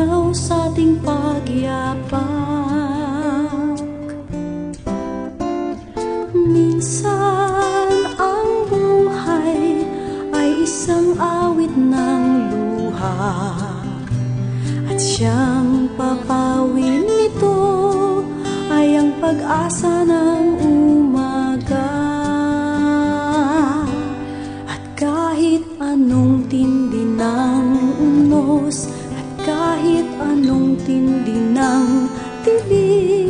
pumanaw sa ating pagyapak. Minsan ang buhay ay isang awit ng luha, at siyang papawin nito ay ang pag-asa ng umaga. At kahit anong tindi ng unos, at kahit anong tindi ng tibig,